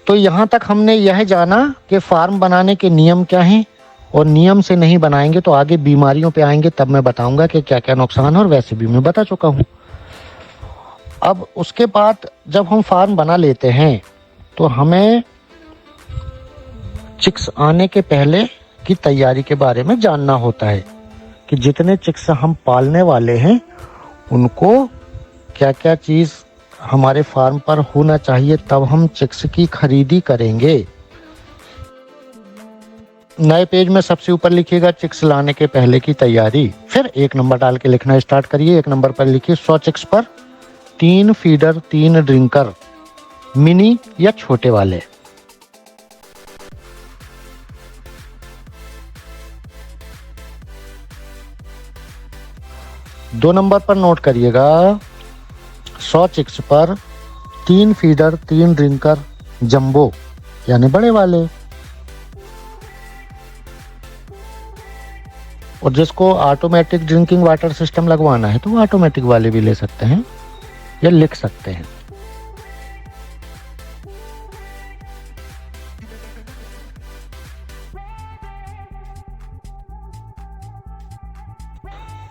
तो यहाँ तक हमने यह जाना कि फार्म बनाने के नियम क्या हैं, और नियम से नहीं बनाएंगे तो आगे बीमारियों पे आएंगे, तब मैं बताऊंगा कि क्या क्या नुकसान है, और वैसे भी मैं बता चुका हूँ। अब उसके बाद जब हम फार्म बना लेते हैं तो हमें चिक्स आने के पहले की तैयारी के बारे में जानना होता है कि जितने चिक्स हम पालने वाले हैं उनको क्या क्या चीज़ हमारे फार्म पर होना चाहिए, तब हम चिक्स की खरीदी करेंगे। नए पेज में सबसे ऊपर लिखिएगा चिक्स लाने के पहले की तैयारी, फिर 1 नंबर डाल के लिखना स्टार्ट करिए। 1 नंबर पर लिखिए 100 चिक्स पर 3 फीडर 3 ड्रिंकर, मिनी या छोटे वाले। दो नंबर पर नोट करिएगा 100 चिक्स पर 3 फीडर 3 ड्रिंकर जंबो यानी बड़े वाले। और जिसको ऑटोमेटिक ड्रिंकिंग वाटर सिस्टम लगवाना है तो वो ऑटोमेटिक वाले भी ले सकते हैं या लिख सकते हैं।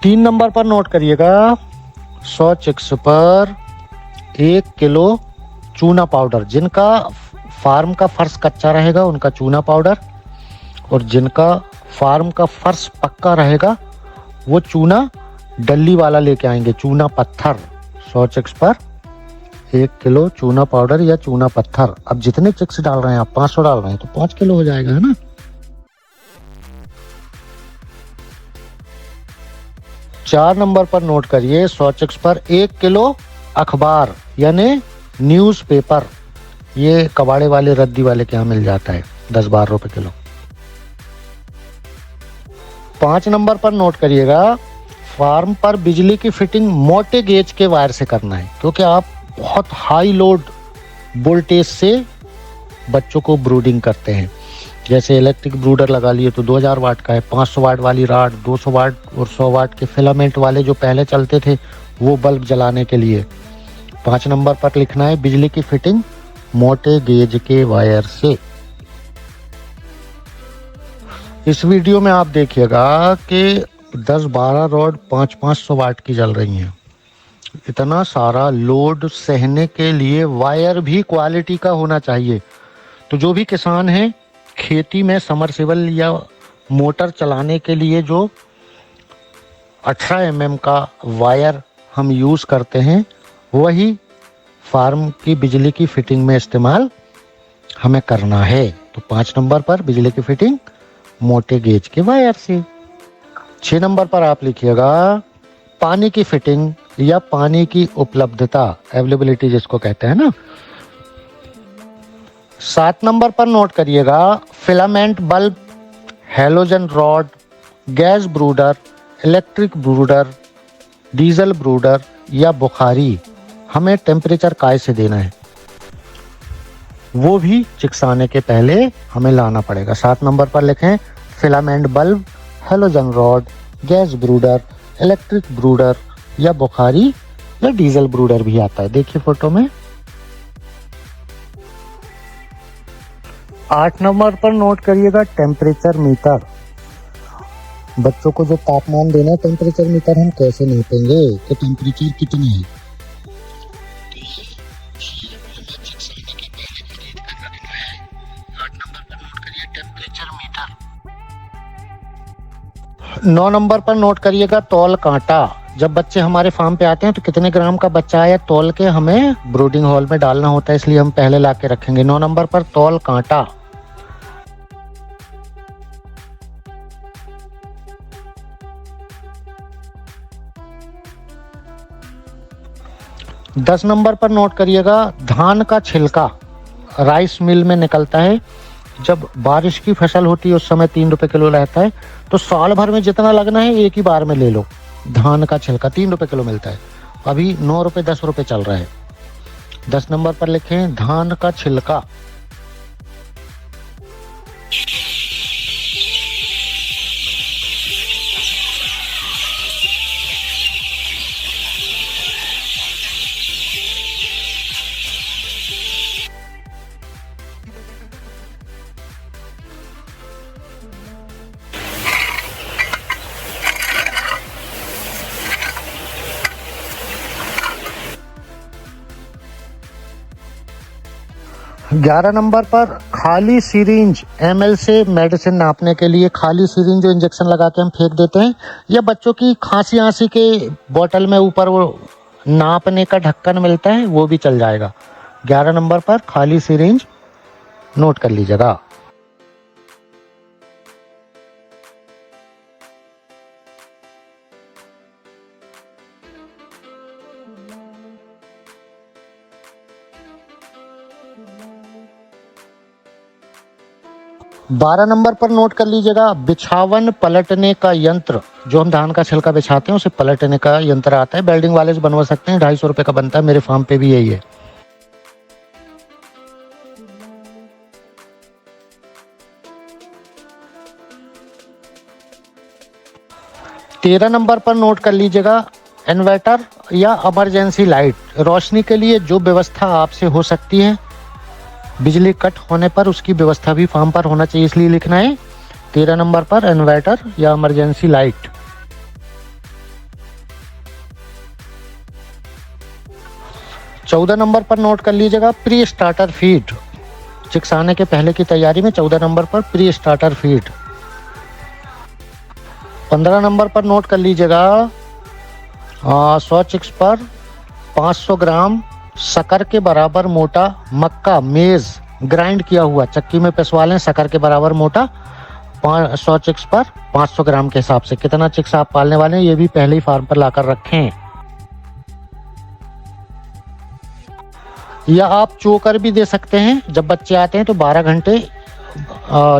तीन नंबर पर नोट करिएगा 100 चिक्स पर 1 किलो चूना पाउडर। जिनका फार्म का फर्श कच्चा रहेगा उनका चूना पाउडर, और जिनका फार्म का फर्श पक्का रहेगा वो चूना डल्ली वाला लेके आएंगे, चूना पत्थर। 100 चिक्स पर 1 किलो चूना पाउडर या चूना पत्थर। अब जितने चिक्स डाल रहे हैं आप, 500 डाल रहे हैं तो 5 किलो हो जाएगा, है ना। चार नंबर पर नोट करिए 100 चिक्स पर 1 किलो अखबार यानी न्यूज़पेपर। ये कबाड़े वाले रद्दी वाले के यहाँ मिल जाता है 10-12 रुपए किलो। 5 नंबर पर नोट करिएगा फार्म पर बिजली की फिटिंग मोटे गेज के वायर से करना है, क्योंकि आप बहुत हाई लोड वोल्टेज से बच्चों को ब्रूडिंग करते हैं। जैसे इलेक्ट्रिक ब्रूडर लगा लिए तो 2000 वाट का है, 500 वाट वाली राड, 200 वाट और 100 वाट के फिलामेंट वाले जो पहले चलते थे वो बल्ब जलाने के लिए। 5 नंबर पर लिखना है बिजली की फिटिंग मोटे गेज के वायर से। इस वीडियो में आप देखिएगा कि 10-12 रॉड 500 वाट की जल रही हैं। इतना सारा लोड सहने के लिए वायर भी क्वालिटी का होना चाहिए। तो जो भी किसान हैं खेती में समरसेबल या मोटर चलाने के लिए जो 18 mm का वायर हम यूज़ करते हैं वही फार्म की बिजली की फिटिंग में इस्तेमाल हमें करना है। तो 5 नंबर पर बिजली की फिटिंग मोटे गेज के वायर से। 6 नंबर पर आप लिखिएगा पानी की फिटिंग या पानी की उपलब्धता, अवेलेबिलिटी जिसको कहते हैं ना। 7 नंबर पर नोट करिएगा filament bulb, halogen rod, gas ब्रूडर, electric ब्रूडर, diesel ब्रूडर या बुखारी हमें टेम्परेचर काय से देना है, वो भी चिक्स आने के पहले हमें लाना पड़ेगा। 7 नंबर पर लिखें filament bulb, halogen rod, gas ब्रूडर, electric ब्रूडर या बुखारी या डीजल ब्रूडर भी आता है, देखिए फोटो में। 8 नंबर पर नोट करिएगा टेम्परेचर मीटर। बच्चों को जो तापमान देना है टेम्परेचर मीटर हम कैसे नापेंगे कि टेम्परेचर कितनी है। 9 नंबर पर नोट करिएगा तौल कांटा। जब बच्चे हमारे फार्म पे आते हैं तो कितने ग्राम का बच्चा है तौल के हमें ब्रूडिंग हॉल में डालना होता है, इसलिए हम पहले ला के रखेंगे। 9 नंबर पर तौल कांटा। 10 नंबर पर नोट करिएगा धान का छिलका राइस मिल में निकलता है। जब बारिश की फसल होती है उस समय 3 रुपए किलो रहता है, तो साल भर में जितना लगना है एक ही बार में ले लो। धान का छिलका 3 रुपए किलो मिलता है, अभी 9 रुपए 10 रुपए चल रहा है। 10 नंबर पर लिखें धान का छिलका। 11 नंबर पर खाली सिरिंज ml से मेडिसिन नापने के लिए खाली सिरिंज जो इंजेक्शन लगा के हम फेंक देते हैं, या बच्चों की खांसी आंसी के बोतल में ऊपर वो नापने का ढक्कन मिलता है, वो भी चल जाएगा। 11 नंबर पर खाली सिरिंज नोट कर लीजिएगा। बारह नंबर पर नोट कर लीजिएगा, बिछावन पलटने का यंत्र। जो हम धान का छिलका बिछाते हैं उसे पलटने का यंत्र आता है, वेल्डिंग वाले से बनवा सकते हैं, 250 रुपये का बनता है, मेरे फार्म पे भी यही है। 13 नंबर पर नोट कर लीजिएगा, इन्वर्टर या इमरजेंसी लाइट। रोशनी के लिए जो व्यवस्था आपसे हो सकती है, बिजली कट होने पर उसकी व्यवस्था भी फार्म पर होना चाहिए, इसलिए लिखना है 13 नंबर पर इन्वर्टर या इमरजेंसी लाइट। 14 नंबर पर नोट कर लीजिएगा, प्री स्टार्टर फीड। चिक्स आने के पहले की तैयारी में 14 नंबर पर प्री स्टार्टर फीड। 15 नंबर पर नोट कर लीजिएगा, 100 चिक्स पर 500 ग्राम शक्कर के बराबर मोटा मक्का मेज ग्राइंड किया हुआ चक्की में पिसवा लें, शक्कर के बराबर मोटा। 100 चिक्स पर 500 ग्राम के हिसाब से कितना चिक्स आप पालने वाले हैं ये भी पहले ही फार्म पर लाकर रखें। या आप चोकर भी दे सकते हैं, जब बच्चे आते हैं तो 12 घंटे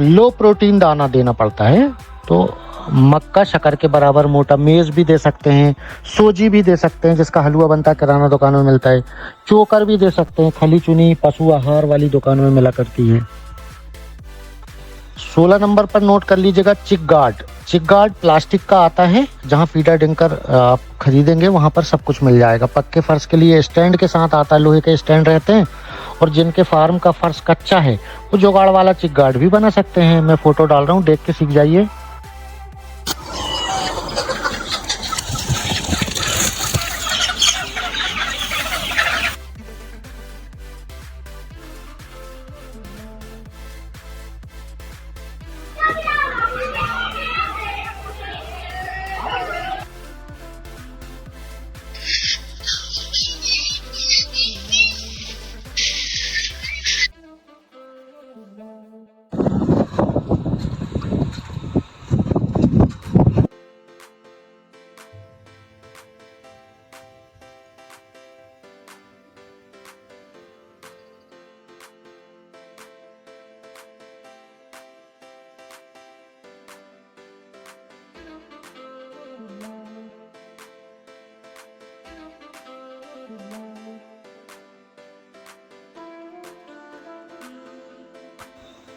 लो प्रोटीन दाना देना पड़ता है, तो मक्का शक्कर के बराबर मोटा मेज भी दे सकते हैं, सोजी भी दे सकते हैं जिसका हलवा बनता है, किराना दुकानों में मिलता है, चोकर भी दे सकते हैं, खली चुनी पशु आहार वाली दुकानों में मिला करती है। 16 नंबर पर नोट कर लीजिएगा, चिक गार्ड। चिक गार्ड प्लास्टिक का आता है, जहां फीडर डिंकर आप खरीदेंगे वहां पर सब कुछ मिल जाएगा। पक्के फर्श के लिए स्टैंड के साथ आता है, लोहे के स्टैंड रहते हैं, और जिनके फार्म का फर्श कच्चा है वो जुगाड़ वाला चिक गार्ड भी बना सकते हैं। मैं फोटो डाल रहा हूँ, देख के सीख जाइए।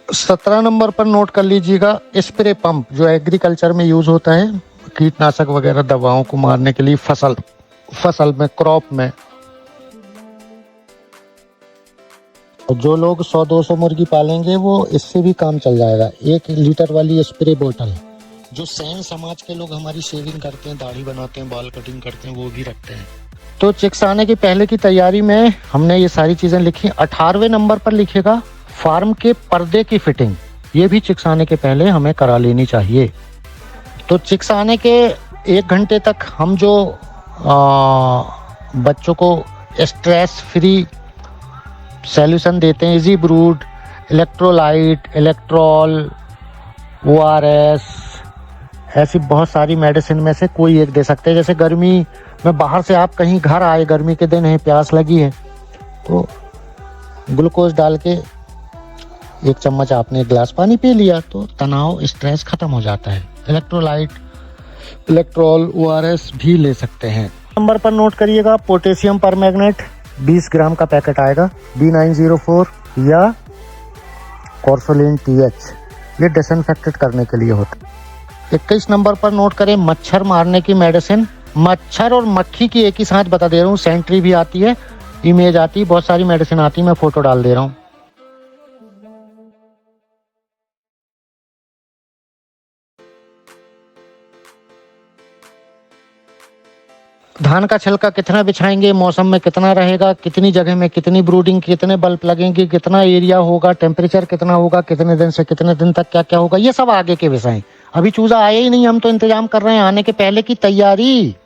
सत्रह नंबर पर नोट कर लीजिएगा, स्प्रे पंप जो एग्रीकल्चर में यूज होता है कीटनाशक वगैरह दवाओं को मारने के लिए फसल में, क्रॉप में। जो लोग 100-200 मुर्गी पालेंगे वो इससे भी काम चल जाएगा। 1 लीटर वाली स्प्रे बोतल, जो सैन समाज के लोग हमारी शेविंग करते हैं, दाढ़ी बनाते हैं, बाल कटिंग करते हैं, वो भी रखते हैं। तो चिक्स आने के पहले की तैयारी में हमने ये सारी चीजें लिखी। 18वें नंबर पर लिखेगा, फार्म के पर्दे की फिटिंग। ये भी चिक्स आने के पहले हमें करा लेनी चाहिए। तो चिक्स आने के 1 घंटे तक हम जो बच्चों को स्ट्रेस फ्री सॉल्यूशन देते हैं, इजी ब्रूड, इलेक्ट्रोलाइट, इलेक्ट्रॉल, ORS, ऐसी बहुत सारी मेडिसिन में से कोई एक दे सकते हैं। जैसे गर्मी में बाहर से आप कहीं घर आए, गर्मी के दिन है, प्यास लगी है, तो ग्लूकोज डाल के 1 चम्मच आपने 1 गिलास पानी पी लिया तो तनाव, स्ट्रेस खत्म हो जाता है। इलेक्ट्रोलाइट, इलेक्ट्रॉल, ORS भी ले सकते हैं। नंबर पर नोट करिएगा, पोटेशियम परमैंगनेट 20 ग्राम का पैकेट आएगा, B904 या कॉर्सोलिन TH, ये डिसइंफेक्टेड करने के लिए होता है। 21 नंबर पर नोट करें, मच्छर मारने की मेडिसिन। मच्छर और मक्खी की एक ही साथ बता दे रहा हूँ, सेंट्री भी आती है, इमेज आती है, बहुत सारी मेडिसिन आती है, मैं फोटो डाल दे रहा हूँ। धान का छिलका कितना बिछाएंगे, मौसम में कितना रहेगा, कितनी जगह में कितनी ब्रूडिंग, कितने बल्ब लगेंगे, कितना एरिया होगा, टेम्परेचर कितना होगा, कितने दिन से कितने दिन तक क्या क्या होगा, ये सब आगे के विषय हैं। अभी चूजा आए ही नहीं, हम तो इंतजाम कर रहे हैं आने के पहले की तैयारी।